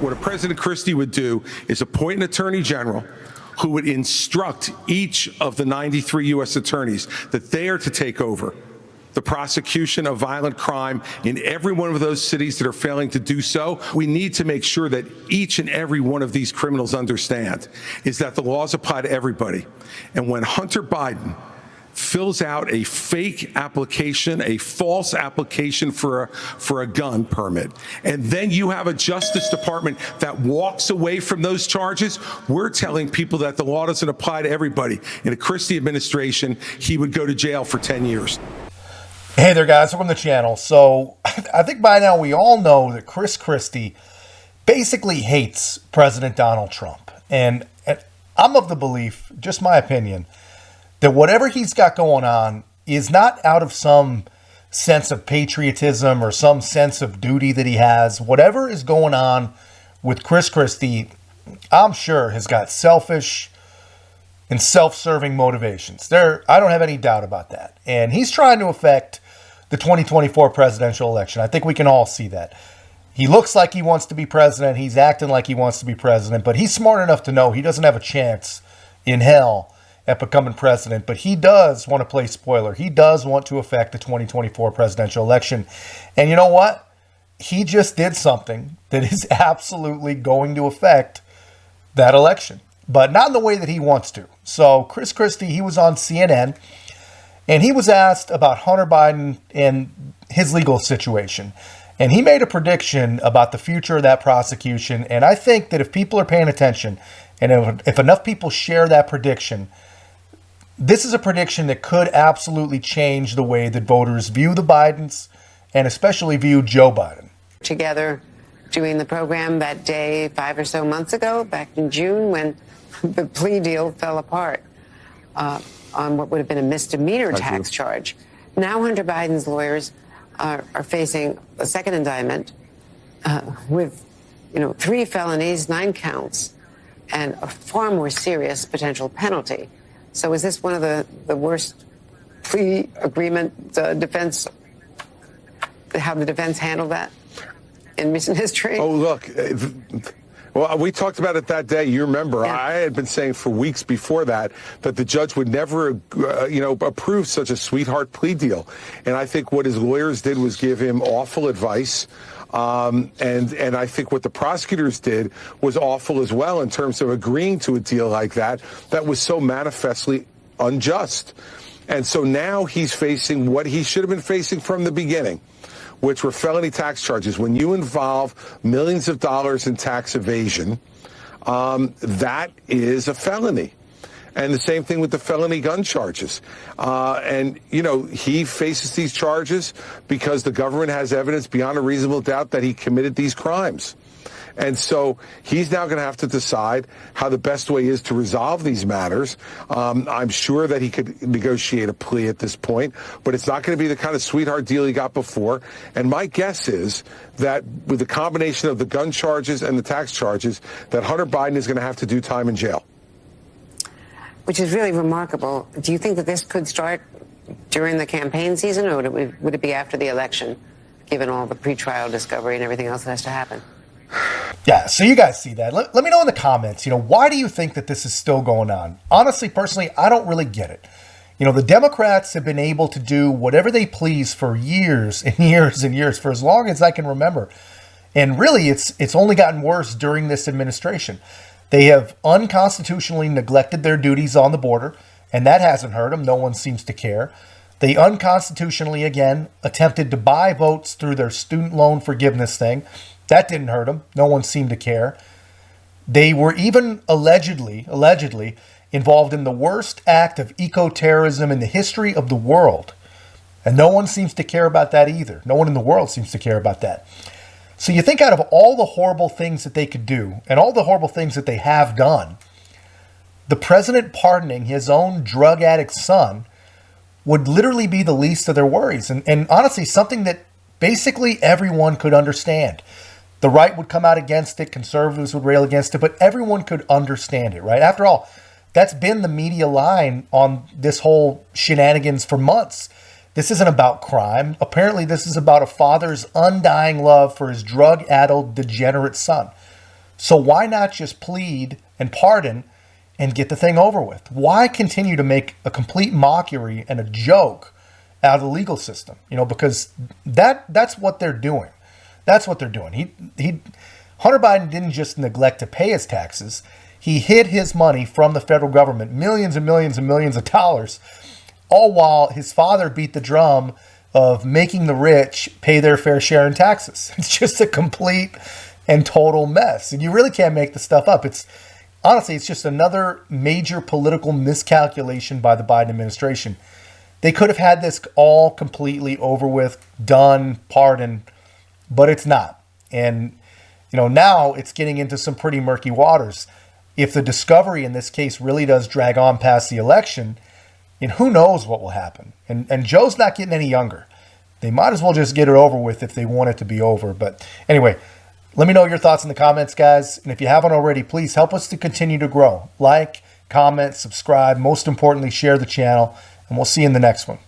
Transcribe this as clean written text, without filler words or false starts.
What a President Christie would do is appoint an attorney general who would instruct each of the 93 U.S. attorneys that they are to take over the prosecution of violent crime in every one of those cities that are failing to do so. We need to make sure that each and every one of these criminals understand is that the laws apply to everybody. And when Hunter Biden fills out a fake application, a false application for a gun permit, and then you have a Justice Department that walks away from those charges, we're telling people that the law doesn't apply to everybody. In a Christie administration, he would go to jail for 10 years. Hey there, guys. Welcome to the channel. So I think by now we all know that Chris Christie basically hates President Donald Trump. And I'm of the belief, just my opinion, that whatever he's got going on is not out of some sense of patriotism or some sense of duty that he has. Whatever is going on with Chris Christie, I'm sure has got selfish and self-serving motivations. I don't have any doubt about that. And he's trying to affect the 2024 presidential election. I think we can all see that. He looks like he wants to be president. He's acting like he wants to be president, but he's smart enough to know he doesn't have a chance in hell at becoming president. But he does want to play spoiler. He does want to affect the 2024 presidential election. And you know what? He just did something that is absolutely going to affect that election, but not in the way that he wants to. So Chris Christie, he was on CNN, and he was asked about Hunter Biden and his legal situation. And he made a prediction about the future of that prosecution. And I think that if people are paying attention, and if enough people share that prediction, this is a prediction that could absolutely change the way that voters view the Bidens and especially view Joe Biden. Together doing the program that day 5 or so months ago, back in June, when the plea deal fell apart on what would have been a misdemeanor tax charge. Now Hunter Biden's lawyers are facing a second indictment with 3 felonies, 9 counts, and a far more serious potential penalty. So is this one of the worst plea agreement defense, how the defense handled that in recent history? Oh, look. Well, we talked about it that day. You remember, yeah. I had been saying for weeks before that the judge would never, approve such a sweetheart plea deal. And I think what his lawyers did was give him awful advice. And I think what the prosecutors did was awful as well in terms of agreeing to a deal like that was so manifestly unjust. And so now he's facing what he should have been facing from the beginning, which were felony tax charges. When you involve millions of dollars in tax evasion, that is a felony. And the same thing with the felony gun charges. He faces these charges because the government has evidence beyond a reasonable doubt that he committed these crimes. And so he's now going to have to decide how the best way is to resolve these matters. I'm sure that he could negotiate a plea at this point, but it's not going to be the kind of sweetheart deal he got before. And my guess is that with the combination of the gun charges and the tax charges, that Hunter Biden is going to have to do time in jail. Which is really remarkable. Do you think that this could start during the campaign season, or would it be after the election, given all the pretrial discovery and everything else that has to happen? Yeah, so you guys see that. Let me know in the comments, why do you think that this is still going on? Honestly, personally, I don't really get it. The Democrats have been able to do whatever they please for years and years and years, for as long as I can remember. And really, it's only gotten worse during this administration. They have unconstitutionally neglected their duties on the border, and that hasn't hurt them. No one seems to care. They unconstitutionally, again, attempted to buy votes through their student loan forgiveness thing. That didn't hurt them. No one seemed to care. They were even allegedly involved in the worst act of eco-terrorism in the history of the world. And no one seems to care about that either. No one in the world seems to care about that. So you think out of all the horrible things that they could do and all the horrible things that they have done, the president pardoning his own drug addict son would literally be the least of their worries. And honestly, something that basically everyone could understand. The right would come out against it, conservatives would rail against it, but everyone could understand it, right? After all, that's been the media line on this whole shenanigans for months. This isn't about crime. Apparently, this is about a father's undying love for his drug-addled, degenerate son. So why not just plead and pardon and get the thing over with? Why continue to make a complete mockery and a joke out of the legal system? Because that's what they're doing. That's what they're doing. Hunter Biden didn't just neglect to pay his taxes. He hid his money from the federal government, millions and millions and millions of dollars, all while his father beat the drum of making the rich pay their fair share in taxes. It's just a complete and total mess. And you really can't make the stuff up. Honestly, it's just another major political miscalculation by the Biden administration. They could have had this all completely over with, done, pardoned, but it's not. And, now it's getting into some pretty murky waters. If the discovery in this case really does drag on past the election, and who knows what will happen. And Joe's not getting any younger. They might as well just get it over with if they want it to be over. But anyway, let me know your thoughts in the comments, guys. And if you haven't already, please help us to continue to grow. Like, comment, subscribe. Most importantly, share the channel. And we'll see you in the next one.